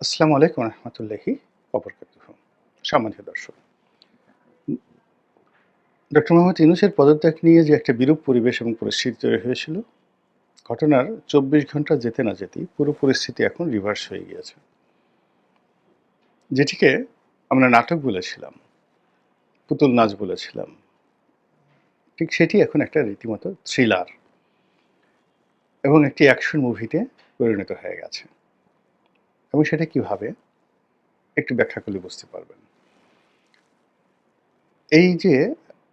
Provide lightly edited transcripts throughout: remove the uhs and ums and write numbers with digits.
আসসালামু আলাইকুম রহমতুল্লাহি ওবরকাতুহ। সম্মানিত দর্শক, ডক্টর মোহাম্মদ ইউনূসের পদত্যাগ নিয়ে যে একটা বিরূপ পরিবেশ এবং পরিস্থিতি তৈরি হয়েছিল, ঘটনার ২৪ ঘন্টা যেতে না যেতেই পুরো পরিস্থিতি এখন রিভার্স হয়ে গিয়েছে। যেটিকে আমরা নাটক বলেছিলাম, পুতুল নাচ বলেছিলাম, ঠিক সেটি এখন একটা রীতিমতো থ্রিলার এবং একটি অ্যাকশন মুভিতে পরিণত হয়ে গেছে। এবং সেটা কিভাবে একটু ব্যাখ্যা করলে বুঝতে পারবেন। এই যে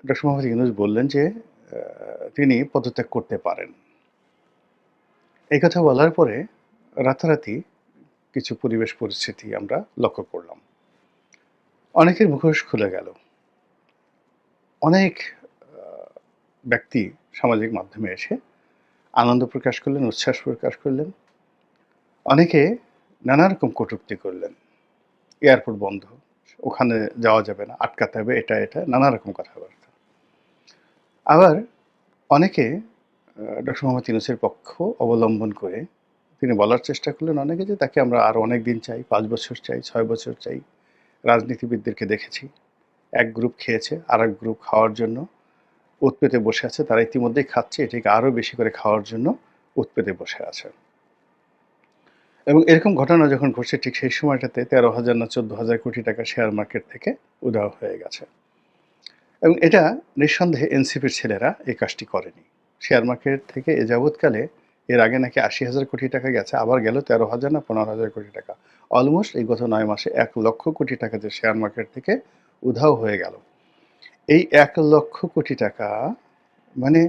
ডক্টর মোহাম্মদ ইউনূস বললেন যে তিনি পদত্যাগ করতে পারেন। এই কথা বলার পরে রাতারাতি কিছু পরিবেশ পরিস্থিতি আমরা লক্ষ্য করলাম। অনেকের মুখোশ খুলে গেল। অনেক আ ব্যক্তি সামাজিক মাধ্যমে এসে আনন্দ প্রকাশ করলেন, উচ্ছ্বাস প্রকাশ করলেন। অনেকে নানা রকম কটূক্তি করলেন। এয়ারপোর্ট বন্ধ, ওখানে যাওয়া যাবে না, আটকাতে হবে, এটা নানা রকম কথাবার্তা। আবার অনেকে ডক্টর মোহাম্মদ ইউনূসের পক্ষ অবলম্বন করে তিনি বলার চেষ্টা করলেন অনেকে যে তাকে আমরা আরও অনেক দিন চাই, ৫ বছর চাই, ৬ বছর চাই। রাজনীতিবিদদেরকে দেখেছি। এক গ্রুপ খেয়েছে, আরেক গ্রুপ খাওয়ার জন্য ওঁৎ পেতে বসে আছে। তারা ইতিমধ্যেই খাচ্ছে, এটিকে আরও বেশি করে খাওয়ার জন্য ওঁৎ পেতে বসে আছে। এবং এরকম ঘটনা যখন ঘটছে ঠিক সেই সময়টাতে ১৩,০০০ না ১৪,০০০ কোটি টাকা শেয়ার মার্কেট থেকে উধাও হয়ে গেছে। এবং এটা নিঃসন্দেহে এনসিপির ছেলেরা এই কাজটি করেনি। শেয়ার মার্কেট থেকে এ যাবৎকালে এর আগে নাকি ৮০,০০০ কোটি টাকা গেছে, আবার গেল ১৩,০০০ না ১৫,০০০ কোটি টাকা। অলমোস্ট এই গত ৯ মাসে ১,০০,০০০ কোটি টাকা যে শেয়ার মার্কেট থেকে উধাও হয়ে গেল। এই ১,০০,০০০ কোটি টাকা মানে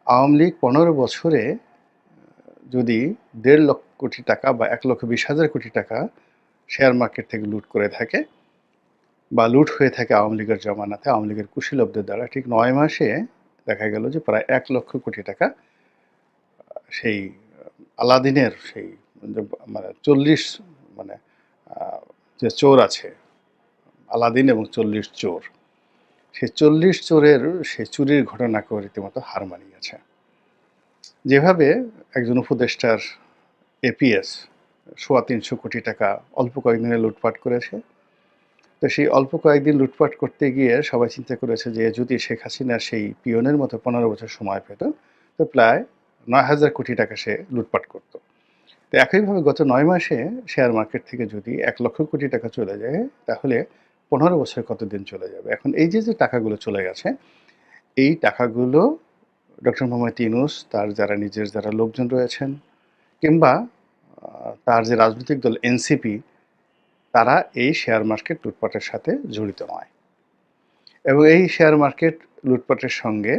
আওয়ামী লীগ ১৫ বছরে যদি ১,৫০,০০,০০ কোটি টাকা বা ১,২০,০০০ কোটি টাকা শেয়ার মার্কেট থেকে লুট করে থাকে বা লুট হয়ে থাকে আওয়ামী লীগের জমানাতে, আওয়ামী লীগের কুশীলবদের দ্বারা, ঠিক ৯ মাসে দেখা গেল যে প্রায় ১,০০,০০০ কোটি টাকা সেই আলাদিনের সেই মানে ৪০ মানে আ যে চোর আছে, আলাদিন এবং ৪০ চোর, সেই ৪০ চোরের সেই চুরির ঘটনাকেও রীতিমতো হার মানিয়েছে। যেভাবে একজন উপদেষ্টার এপিএস ৩৫০ কোটি টাকা অল্প কয়েকদিনে লুটপাট করেছে, তো সেই অল্প কয়েকদিন লুটপাট করতে গিয়ে সবাই চিন্তা করেছে যে যদি শেখ হাসিনার সেই পিয়নের মতো ১৫ বছর সময় পেত, তো প্রায় ৯,০০০ কোটি টাকা সে লুটপাট করত। তো একইভাবে গত ৯ মাসে শেয়ার মার্কেট থেকে যদি ১,০০,০০০ কোটি টাকা চলে যায়, তাহলে ১৫ বছরে কতদিন চলে যাবে? এখন এই যে টাকাগুলো চলে গেছে, এই টাকাগুলো ডক্টর মোহাম্মদ ইউনূস তার যারা লোকজন রয়েছেন কিংবা তার যে রাজনৈতিক দল এনসিপি, তারা এই শেয়ার মার্কেট লুটপাটের সাথে জড়িত নয়। এবং এই শেয়ার মার্কেট লুটপাটের সঙ্গে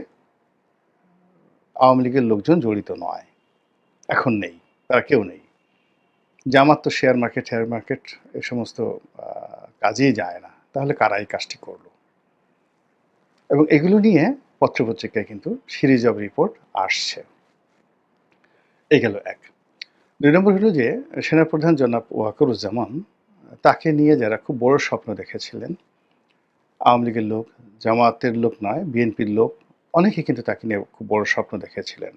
আওয়ামী লীগের লোকজন জড়িত নয়। এখন নেই, তারা কেউ নেই। জামাত তো শেয়ার মার্কেট এ সমস্ত কাজেই যায় না। তাহলে কারা এই কাজটি করল? এবং এগুলো নিয়ে পত্রপত্রিকায় কিন্তু সিরিজ অব রিপোর্ট আসছে। এই গেল এক। ২ নম্বর হলো যে সেনাপ্রধান জনাব ওয়াকারুজ্জামান, তাকে নিয়ে যারা খুব বড় স্বপ্ন দেখেছিলেন, আওয়ামী লীগের লোক, জামায়াতের লোক নয়, বিএনপির লোক, অনেকে কিন্তু তাকে নিয়ে খুব বড় স্বপ্ন দেখেছিলেন।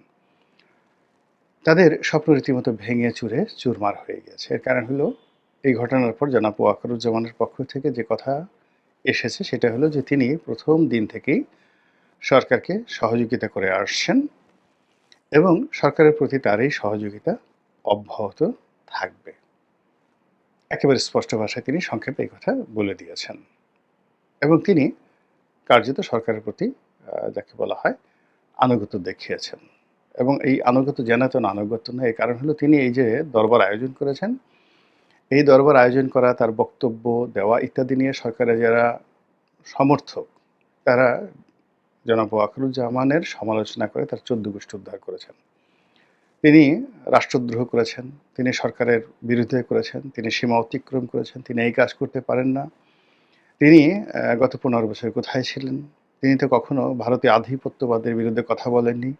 তাদের স্বপ্ন রীতিমতো ভেঙে চুরে চুরমার হয়ে গেছে। এর কারণ হলো এই ঘটনার পর জনাব ওয়াকারুজ্জামানের পক্ষ থেকে যে কথা এসেছে সেটা হলো যে তিনি প্রথম দিন থেকেই সরকারকে সহযোগিতা করে আসছেন এবং সরকারের প্রতি তার এই সহযোগিতা অব্যাহত থাকবে। একেবারে স্পষ্ট ভাষায় তিনি সংক্ষেপে এই কথা বলে দিয়েছেন এবং তিনি কার্যত সরকারের প্রতি যাকে বলা হয় আনুগত্য দেখিয়েছেন। এবং এই আনুগত্য যেন আনুগত্য নয়, এর কারণ হলো তিনি এই যে দরবার আয়োজন করেছেন, এই দরবার আয়োজন করা, তার বক্তব্য দেওয়া ইত্যাদি নিয়ে সরকারের যারা সমর্থক, তারা জনাব ওয়াকারুজ্জামানের সমালোচনা করে তার ১৪ গোষ্ঠী উদ্ধার করেছেন। তিনি রাষ্ট্রদ্রোহ করেছেন, তিনি সরকারের বিরুদ্ধে করেছেন, তিনি সীমা অতিক্রম করেছেন, তিনি এই কাজ করতে পারেন না। তিনি গত ১৫ বছর কোথায় ছিলেন? তিনি তো কখনো ভারতীয় আধিপত্যবাদের বিরুদ্ধে কথা বলেননি।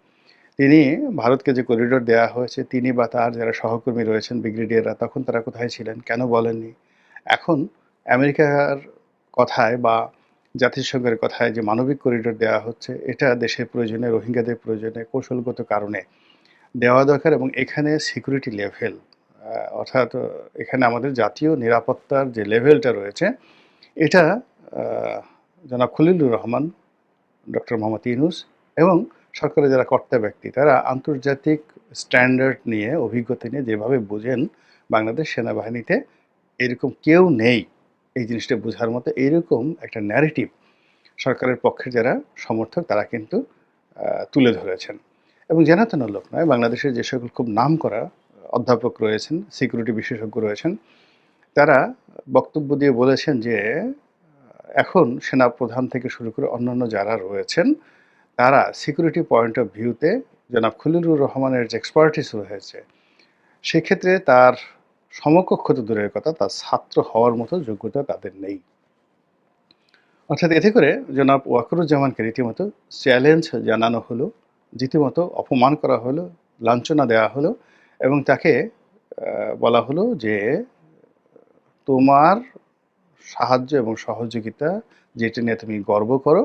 তিনি ভারতকে যে করিডোর দেয়া হয়েছে, তিনি বা তার যারা সহকর্মী রয়েছেন ব্রিগেডিয়াররা, তখন তারা কোথায় ছিলেন? কেন বলেননি? এখন আমেরিকার কথায় বা জাতিসংঘের কথায় যে মানবিক করিডোর দেওয়া হচ্ছে, এটা দেশের প্রয়োজনে, রোহিঙ্গাদের প্রয়োজনে, কৌশলগত কারণে দেওয়া দরকার এবং এখানে সিকিউরিটি লেভেল অর্থাৎ এখানে আমাদের জাতীয় নিরাপত্তার যে লেভেলটা রয়েছে এটা জনাব খলিলুর রহমান, ডক্টর মোহাম্মদ ইউনূস এবং সরকারের যারা কর্তা ব্যক্তি তারা আন্তর্জাতিক স্ট্যান্ডার্ড নিয়ে, অভিজ্ঞতা নিয়ে যেভাবে বোঝেন বাংলাদেশ সেনাবাহিনীতে এরকম কেউ নেই, এই জিনিসটা বোঝার মতো এরকম একটা ন্যারেটিভ সরকারের পক্ষের যারা সমর্থক তারা কিন্তু তুলে ধরেছেন। এবং জানাতেন লোক নয়, বাংলাদেশের যে সকল খুব নামকরা অধ্যাপক রয়েছেন, সিকিউরিটি বিশেষজ্ঞ রয়েছেন, তারা বক্তব্য দিয়ে বলেছেন যে এখন সেনাপ্রধান থেকে শুরু করে অন্যান্য যারা রয়েছেন তারা সিকিউরিটি পয়েন্ট অফ ভিউতে জনাব খলিলুর রহমানের যে এক্সপার্টিস রয়েছে সেক্ষেত্রে তার সমকক্ষ তো দূরের কথা, তার ছাত্র হওয়ার মতো যোগ্যতা তাদের নেই। অর্থাৎ এতে করে জনাব ওয়াকারুজ্জামানকে রীতিমতো চ্যালেঞ্জ জানানো হলো, রীতিমতো অপমান করা হলো, লাঞ্ছনা দেওয়া হলো এবং তাকে বলা হলো যে তোমার সাহায্য এবং সহযোগিতা যেটা নিয়ে তুমি গর্ব করো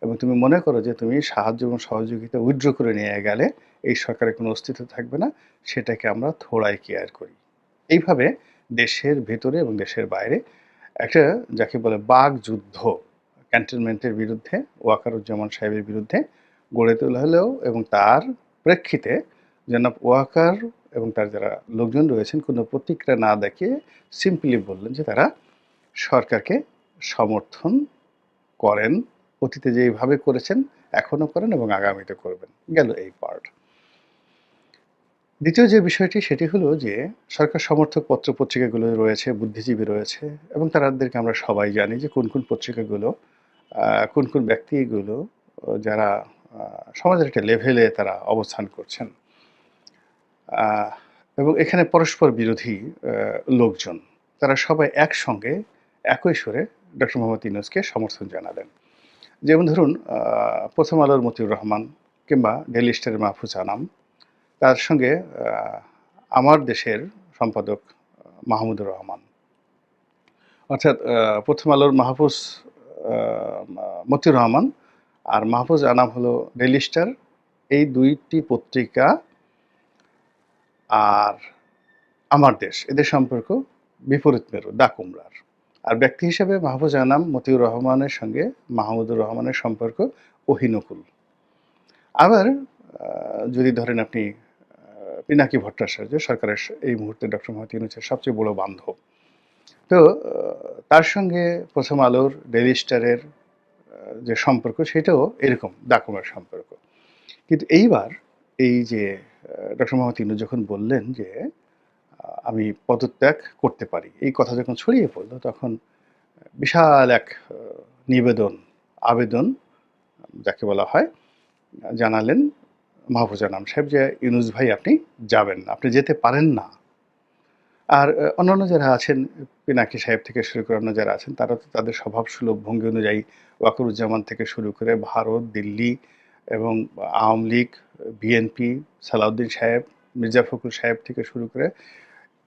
এবং তুমি মনে করো যে তুমি সাহায্য এবং সহযোগিতা উইথড্র করে নিয়ে গেলে এই সরকারের কোনো অস্তিত্ব থাকবে না, সেটাকে আমরা থোড়াই কেয়ার করি। এইভাবে দেশের ভেতরে এবং দেশের বাইরে একটা যাকে বলে বাক যুদ্ধ ক্যান্টনমেন্টের বিরুদ্ধে, ওয়াকারুজ্জামান সাহেবের বিরুদ্ধে গড়ে তোলা হলেও এবং তার প্রেক্ষিতে জনাব ওয়াকার এবং তার যারা লোকজন রয়েছেন কোনো প্রতিক্রিয়া না দেখিয়ে সিম্পলি বললেন যে তারা সরকারকে সমর্থন করেন, অতীতে যেভাবে করেছেন এখনও করেন এবং আগামীতে করবেন। গেল এই পার্ট। দ্বিতীয় যে বিষয়টি সেটি হলো যে সরকার সমর্থক পত্র পত্রিকাগুলো রয়েছে, বুদ্ধিজীবী রয়েছে এবং তাদেরকে আমরা সবাই জানি যে কোন কোন পত্রিকাগুলো কোন কোন ব্যক্তিগুলো যারা সমাজের একটা লেভেলে তারা অবস্থান করছেন এবং এখানে পরস্পর বিরোধী লোকজন তারা সবাই একসঙ্গে একই সুরে ডক্টর মোহাম্মদ ইউনূসকে সমর্থন জানালেন। যেমন ধরুন প্রথম আলোর মতিউর রহমান কিংবা ডেইলি স্টারের মাহফুজ আনাম, তার সঙ্গে আমার দেশের সম্পাদক মাহমুদুর রহমান। অর্থাৎ প্রথম আলোর মাহফুজ মতিউর রহমান আর মাহফুজ আনাম হলো ডেইলি স্টার, এই দুইটি পত্রিকা আর আমার দেশ এদের সম্পর্ক বিপরীত মেরু, দা কুমড়ার। আর ব্যক্তি হিসেবে মাহফুজ আনাম মতিউর রহমানের সঙ্গে মাহমুদুর রহমানের সম্পর্ক অহিনকুল। আবার যদি ধরেন আপনি পিনাকি ভট্টাচার্য সরকারের এই মুহূর্তে ডক্টর মোহাম্মদ ইউনূসের সবচেয়ে বড় বান্ধব, তো তার সঙ্গে প্রথম আলোর ডেইলি স্টারের যে সম্পর্ক সেটাও এরকম দাকুমার সম্পর্ক। কিন্তু এইবার এই যে ডক্টর মোহাম্মদ ইউনূস যখন বললেন যে আমি পদত্যাগ করতে পারি, এই কথা যখন ছড়িয়ে পড়লো তখন বিশাল এক নিবেদন, আবেদন যাকে বলা হয়, জানালেন মাহফুজ আনাম সাহেব যে ইউনূস ভাই আপনি যাবেন না, আপনি যেতে পারেন না। আর অন্যান্য যারা আছেন পিনাকি সাহেব থেকে শুরু করে অন্য যারা আছেন তারা তো তাদের স্বভাব সুলভ ভঙ্গি অনুযায়ী ওয়াকারুজ্জামান থেকে শুরু করে ভারত, দিল্লি এবং আওয়ামী লীগ, বিএনপি, সালাউদ্দিন সাহেব, মির্জা ফখরুল সাহেব থেকে শুরু করে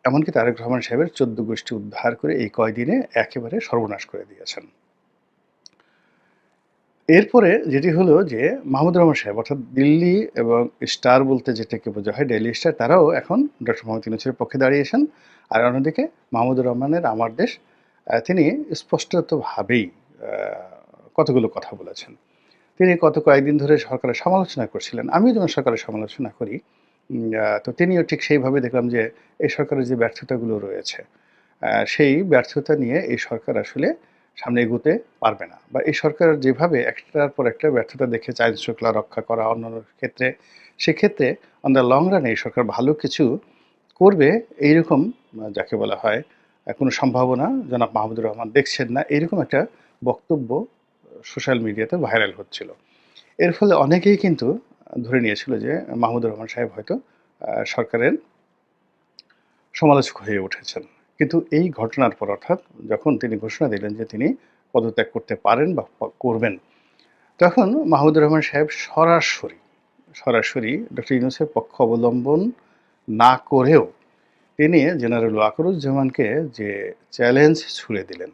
এমনকি তারেক রহমান সাহেবের 14 গোষ্ঠী উদ্ধার করে এই কয়দিনে একেবারে সর্বনাশ করে দিয়েছেন। এরপরে যেটি হলো যে মাহমুদুর রহমান সাহেব অর্থাৎ দিল্লি এবং স্টার বলতে যেটাকে বোঝা হয় ডেইলি স্টার, তারাও এখন ডক্টর মোহাম্মদ ইউনূসের পক্ষে দাঁড়িয়েছেন। আর অন্যদিকে মাহমুদুর রহমানের আমার দেশ, তিনি স্পষ্টতভাবেই কতগুলো কথা বলেছেন। তিনি গত কয়েকদিন ধরে সরকারের সমালোচনা করছিলেন, আমিও যেমন সরকারের সমালোচনা করি, তো তিনিও ঠিক সেইভাবে দেখলাম যে এই সরকারের যে ব্যর্থতাগুলো রয়েছে সেই ব্যর্থতা নিয়ে এই সরকার আসলে সামনে এগোতে পারবে না, বা এই সরকার যেভাবে একটার পর একটা ব্যর্থতা দেখে আইন শৃঙ্খলা রক্ষা করা অন্যান্য ক্ষেত্রে, সেক্ষেত্রে অন দ্য লং রানে এই সরকার ভালো কিছু করবে এইরকম যাকে বলা হয় কোনো সম্ভাবনা জনাব মাহমুদুর রহমান দেখছেন না, এইরকম একটা বক্তব্য সোশ্যাল মিডিয়াতে ভাইরাল হচ্ছিল। এর ফলে অনেকেই কিন্তু ধরে নিয়েছিল যে মাহমুদুর রহমান সাহেব হয়তো সরকারের সমালোচক হয়ে উঠেছেন। কিন্তু এই ঘটনার পর অর্থাৎ যখন তিনি ঘোষণা দিলেন যে তিনি পদত্যাগ করতে পারেন বা করবেন, তখন মাহমুদুর রহমান সাহেব সরাসরি ডক্টর ইউনূসের পক্ষ অবলম্বন না করেও তিনি জেনারেল ওয়াকারুজ্জামানকে যে চ্যালেঞ্জ ছুড়ে দিলেন,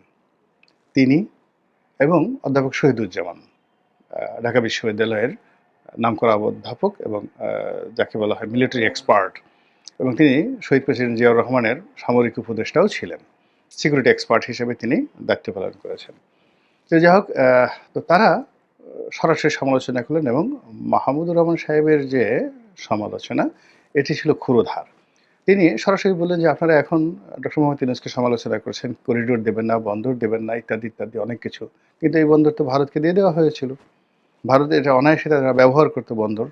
তিনি এবং অধ্যাপক শহীদুজ্জামান ঢাকা বিশ্ববিদ্যালয়ের নামকরা অধ্যাপক এবং যাকে বলা হয় মিলিটারি এক্সপার্ট, এবং তিনি শহীদ প্রেসিডেন্ট জিয়াউর রহমানের সামরিক উপদেষ্টাও ছিলেন। সিকিউরিটি এক্সপার্ট হিসেবে তিনি দায়িত্ব পালন করেছেন। তো যাই হোক, তো তারা সরাসরি সমালোচনা করলেন এবং মাহমুদুর রহমান সাহেবের যে সমালোচনা, এটি ছিল ক্ষুরধার। তিনি সরাসরি বললেন যে, "আপনারা এখন ডক্টর মোহাম্মদ ইউনূসকে সমালোচনা করছেন, করিডোর দেবেন না, বন্দর দেবেন না, ইত্যাদি, ইত্যাদি অনেক কিছু। কিন্তু এই বন্দর তো ভারতকে দিয়ে দেওয়া হয়েছিল। ভারত এটা অনায়াসে তারা ব্যবহার করত বন্দর।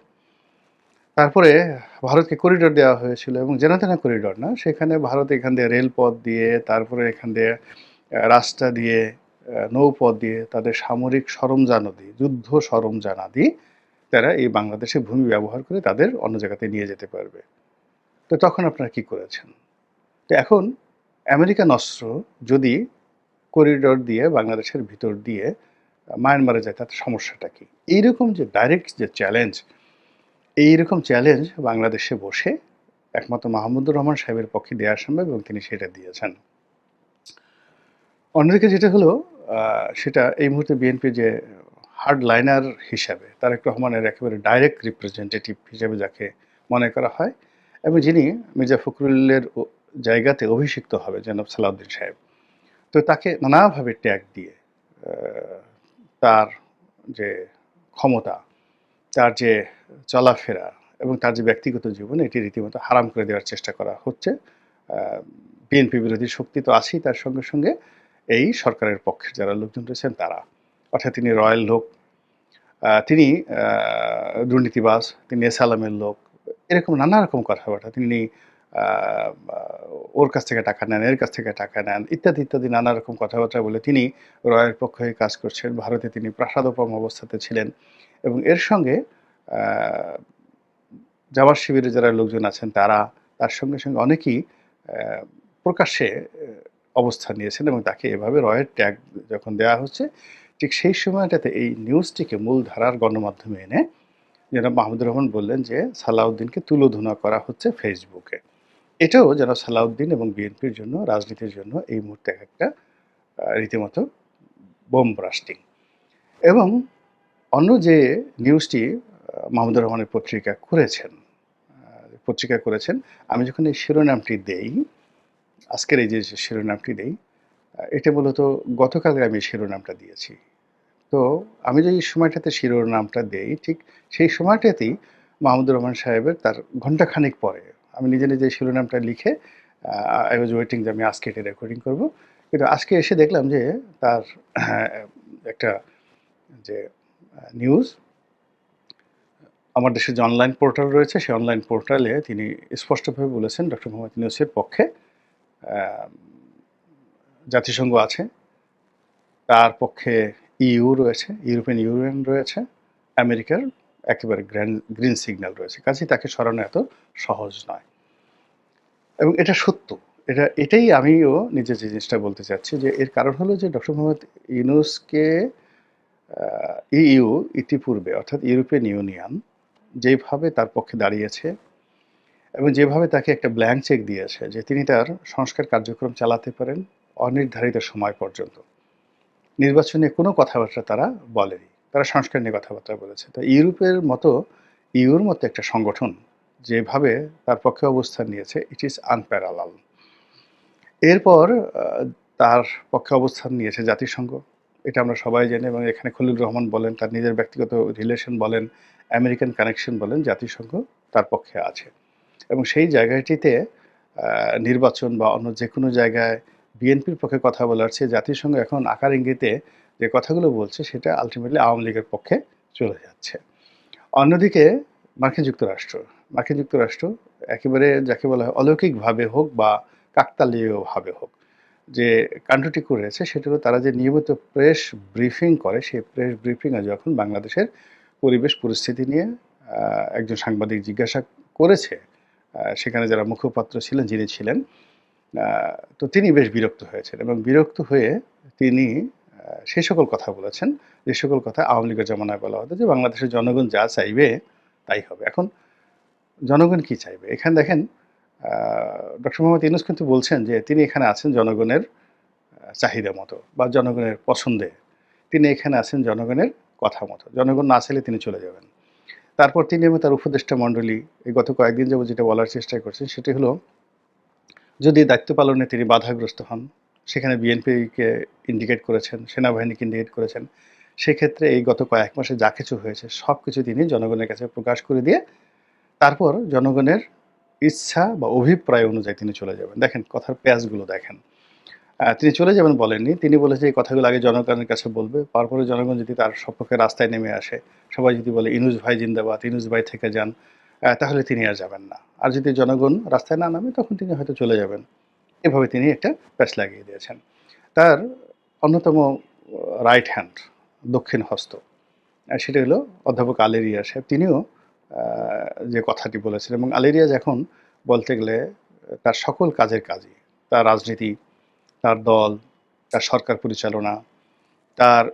তারপরে ভারতকে করিডোর দেওয়া হয়েছিল এবং যেন-তেন করিডোর না, সেখানে ভারত এখান দিয়ে রেলপথ দিয়ে, তারপরে এখান দিয়ে রাস্তা দিয়ে, নৌপথ দিয়ে, তাদের সামরিক সরঞ্জামাদি, যুদ্ধ সরঞ্জামাদি তারা এই বাংলাদেশের ভূমি ব্যবহার করে তাদের অন্য জায়গাতে নিয়ে যেতে পারবে। তো তখন আপনারা কি করেছেন? তো এখন আমেরিকান অস্ত্র যদি করিডোর দিয়ে বাংলাদেশের ভিতর দিয়ে মায়ানমারে যায় তাতে সমস্যাটা কি?" এইরকম যে ডাইরেক্ট যে চ্যালেঞ্জ, এইরকম চ্যালেঞ্জ বাংলাদেশে বসে একমাত্র মাহমুদুর রহমান সাহেবের পক্ষে দেওয়া সম্ভব এবং তিনি সেটা দিয়েছেন। অন্যদিকে যেটা হলো, সেটা এই মুহূর্তে বিএনপি যে হার্ডলাইনার হিসাবে তারেক রহমানের একেবারে ডাইরেক্ট রিপ্রেজেন্টেটিভ হিসেবে যাকে মনে করা হয় এবং যিনি মির্জা ফখরুলের জায়গাতে অভিষিক্ত হবে জনাব সালাউদ্দিন সাহেব। তো তাকে নানাভাবে ট্যাগ দিয়ে তার যে ক্ষমতা, তার যে চলাফেরা এবং তার যে ব্যক্তিগত জীবন, এটি রীতিমতো হারাম করে দেওয়ার চেষ্টা করা হচ্ছে। বিএনপি বিরোধী শক্তি তো আছেই, তার সঙ্গে সঙ্গে এই সরকারের পক্ষের যারা লোকজন রয়েছেন তারা। অর্থাৎ তিনি রয়্যাল লোক, তিনি দুর্নীতিবাজ, তিনি এসালামের লোক, এরকম নানা রকম কথাবার্তা। তিনি ওর কাছ থেকে টাকা নেন, এর কাছ থেকে টাকা নেন, ইত্যাদি, ইত্যাদি নানা রকম কথাবার্তা বলে তিনি রয়ের পক্ষ হয়ে কাজ করছেন। ভারতে তিনি প্রাসাদোপম অবস্থাতে ছিলেন এবং এর সঙ্গে জামাত শিবিরের যারা লোকজন আছেন তারা, তার সঙ্গে সঙ্গে অনেকেই প্রকাশ্যে অবস্থান নিয়েছেন এবং তাকে এভাবে রয়ের ট্যাগ যখন দেওয়া হচ্ছে, ঠিক সেই সময়টাতে এই নিউজটিকে মূলধারার গণমাধ্যমে এনে জনাব মাহমুদুর রহমান বললেন যে সালাউদ্দিনকে তুলোধনা করা হচ্ছে ফেসবুকে। এটাও জনাব সালাউদ্দিন এবং বিএনপির জন্য, রাজনীতির জন্য এই মুহূর্তে একটা রীতিমতো বোম ব্রাস্টিং। এবং অন্য যে নিউজটি মাহমুদুর রহমানের পত্রিকা করেছেন, আমি যখন এই শিরোনামটি দেই, আজকের এই যে শিরোনামটি দেই, এটা মূলত গতকালের আমি শিরোনামটা দিয়েছি। তো আমি যে সময়টাতে শিরোনামটা দেই, ঠিক সেই সময়টাতেই মাহমুদুর রহমান সাহেবের তার ঘণ্টাখানেক পরে আমি নিজে নিজে শিরোনামটা লিখে আই ওয়াজ ওয়েটিং যে আমি আজকে এটা রেকর্ডিং করব। কিন্তু আজকে এসে দেখলাম যে তার একটা যে নিউজ, আমার দেশের যে অনলাইন পোর্টাল রয়েছে, সেই অনলাইন পোর্টালে তিনি স্পষ্টভাবে বলেছেন ডক্টর মোহাম্মদ ইউনূসের পক্ষে জাতিসংঘ আছে, তার পক্ষে ইইউ রয়েছে, ইউরোপিয়ান ইউনিয়ন রয়েছে, আমেরিকার একেবারে গ্রিন সিগন্যাল রয়েছে। কাজেই তাকে সরানো এত সহজ নয় এবং এটা সত্য। এটাই আমিও নিজে যে জিনিসটা বলতে চাচ্ছি যে এর কারণ হলো যে ডক্টর মোহাম্মদ ইউনূসকে ইইউ ইতিপূর্বে অর্থাৎ ইউরোপিয়ান ইউনিয়ন যেভাবে তার পক্ষে দাঁড়িয়েছে এবং যেভাবে তাকে একটা ব্ল্যাঙ্ক চেক দিয়েছে যে তিনি তার সংস্কার কার্যক্রম চালাতে পারেন অনির্ধারিত সময় পর্যন্ত। নির্বাচনে কোনো কথাবার্তা তারা বলেনি, তারা সংস্কার নিয়ে কথাবার্তা বলেছে। তো ইউর মতো একটা সংগঠন যেভাবে তার পক্ষে অবস্থান নিয়েছে, ইট ইজ আনপ্যারালাল। এরপর তার পক্ষে অবস্থান নিয়েছে জাতিসংঘ, এটা আমরা সবাই জানি এবং এখানে খলিল রহমান বলেন, তার নিজের ব্যক্তিগত রিলেশন বলেন, আমেরিকান কানেকশন বলেন, জাতিসংঘ তার পক্ষে আছে এবং সেই জায়গাটিতে নির্বাচন বা অন্য যে কোনো জায়গায় বিএনপির পক্ষে কথা বলার চেয়ে জাতিসংঘ এখন আকার ইঙ্গিতে যে কথাগুলো বলছে সেটা আলটিমেটলি আওয়ামী লীগের পক্ষে চলে যাচ্ছে। অন্যদিকে মার্কিন যুক্তরাষ্ট্র একেবারে যাকে বলা হয় অলৌকিকভাবে হোক বা কাকতালীয়ভাবে হোক যে কাণ্ডটি করেছে, সেটা হলো তারা যে নিয়মিত প্রেস ব্রিফিং করে, সেই প্রেস ব্রিফিংয়ে যখন বাংলাদেশের পরিবেশ পরিস্থিতি নিয়ে একজন সাংবাদিক জিজ্ঞাসা করেছে, সেখানে যারা মুখপাত্র ছিলেন, যিনি ছিলেন, তো তিনি বেশ বিরক্ত হয়েছেন এবং বিরক্ত হয়ে তিনি সেই সকল কথা বলেছেন যে সকল কথা আওয়ামী লীগের জমানায় বলা হতো যে বাংলাদেশের জনগণ যা চাইবে তাই হবে। এখন জনগণ কি চাইবে? এখানে দেখেন ডক্টর মোহাম্মদ ইউনূস কিন্তু বলছেন যে তিনি এখানে আছেন জনগণের চাহিদা মতো বা জনগণের পছন্দে। তিনি এখানে আছেন জনগণের কথা মতো। জনগণ না চাইলে তিনি চলে যাবেন। তারপর তিনি এবং তার উপদেষ্টা মণ্ডলী এই গত কয়েকদিন যাবত যেটা বলার চেষ্টা করছেন সেটি হলো, যদি দায়িত্ব পালনে তিনি বাধাগ্রস্ত হন, সেখানে বিএনপিকে ইন্ডিকেট করেছেন, সেনাবাহিনীকে ইন্ডিকেট করেছেন। সেক্ষেত্রে এই গত কয়েক মাসে যা কিছু হয়েছে সবকিছু তিনি জনগণের কাছে প্রকাশ করে দিয়ে তারপর জনগণের ইচ্ছা বা অভিপ্রায় অনুযায়ী তিনি চলে যাবেন। দেখেন কথার প্যাঁচগুলো দেখেন। তিনি চলে যাবেন বলেননি। তিনি বলেছে এই কথাগুলো আগে জনগণের কাছে বলবে। তারপরে জনগণ যদি তার সপক্ষে রাস্তায় নেমে আসে, সবাই যদি বলে ইনুস ভাই জিন্দাবাদ, ইনুস ভাই থেকে যান, তাহলে তিনি আর যাবেন না। আর যদি জনগণ রাস্তায় না নামে তখন তিনি হয়তো চলে যাবেন। এভাবে তিনি একটা প্যাঁচ লাগিয়ে দিয়েছেন। তার অন্যতম রাইট হ্যান্ড, দক্ষিণ হস্ত, সেটা হলো অধ্যাপক আলী রিয়াজ সাহেব। তিনিও যে কথাটি বলেছেন এবং আলী রিয়াজ এখন বলতে গেলে তার সকল কাজের কাজই, তার রাজনীতি, তার দল, তার সরকার পরিচালনা, তার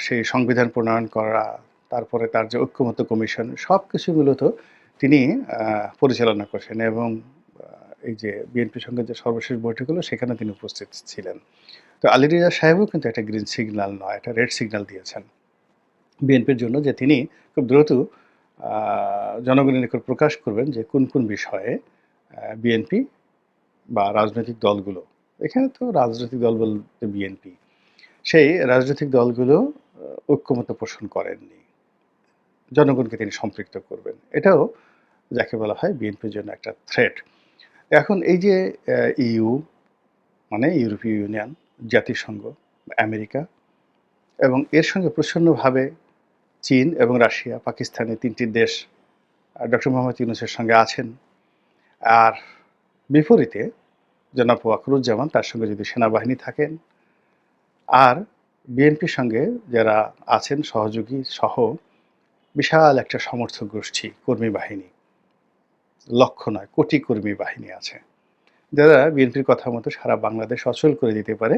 সেই সংবিধান প্রণয়ন করা, তারপরে তার যে ঐক্যমত্য কমিশন সবকিছু মূলত তিনি পরিচালনা করছেন এবং এই যে বিএনপির সঙ্গে যে সর্বশেষ বৈঠক হলো সেখানে তিনি উপস্থিত ছিলেন। তো আলী রিয়াজ সাহেবও কিন্তু একটা গ্রিন সিগন্যাল নয়, একটা রেড সিগন্যাল দিয়েছেন বিএনপির জন্য যে তিনি খুব দ্রুত জনগণের নিকট প্রকাশ করবেন যে কোন কোন বিষয়ে বিএনপি বা রাজনৈতিক দলগুলো, এখানে তো রাজনৈতিক দল বলতে বিএনপি, সেই রাজনৈতিক দলগুলো ঐক্যমত্য পোষণ করেননি। জনগণকে তিনি সম্পৃক্ত করবেন। এটাও যাকে বলা হয় বিএনপির জন্য একটা থ্রেট। এখন এই যে ইইউ মানে ইউরোপীয় ইউনিয়ন, জাতিসংঘ, আমেরিকা এবং এর সঙ্গে প্রচ্ছন্নভাবে চীন এবং রাশিয়া, পাকিস্তান এই ৩টি দেশ ডক্টর মোহাম্মদ ইউনূসের সঙ্গে আছেন। আর বিপরীতে জনাব ওয়াকারুজ্জামান তার সঙ্গে যদি সেনাবাহিনী থাকেন আর বিএনপির সঙ্গে যারা আছেন সহযোগী সহ বিশাল একটা সমর্থক গোষ্ঠী, কর্মী বাহিনী, লক্ষ নয় কোটি কর্মী বাহিনী আছে, যারা বিএনপির কথা মতো সারা বাংলাদেশ অচল করে দিতে পারে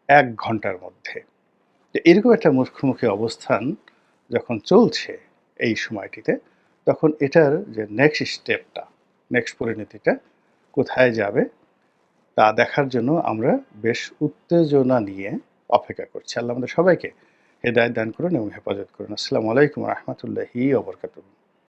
১ ঘন্টার মধ্যে। তো এরকম একটা মুখোমুখি অবস্থান যখন চলছে এই সময়টিতে, তখন এটার যে নেক্সট স্টেপটা, নেক্সট পরিণতিটা কোথায় যাবে তা দেখার জন্য আমরা বেশ উত্তেজনা নিয়ে অপেক্ষা করছি। আল্লাহ আমাদের সবাইকে হেদায়েত দান করুন এবং হেফাজত করুন। আসসালামু আলাইকুম ওয়া রাহমাতুল্লাহি ওয়া বারাকাতুহু।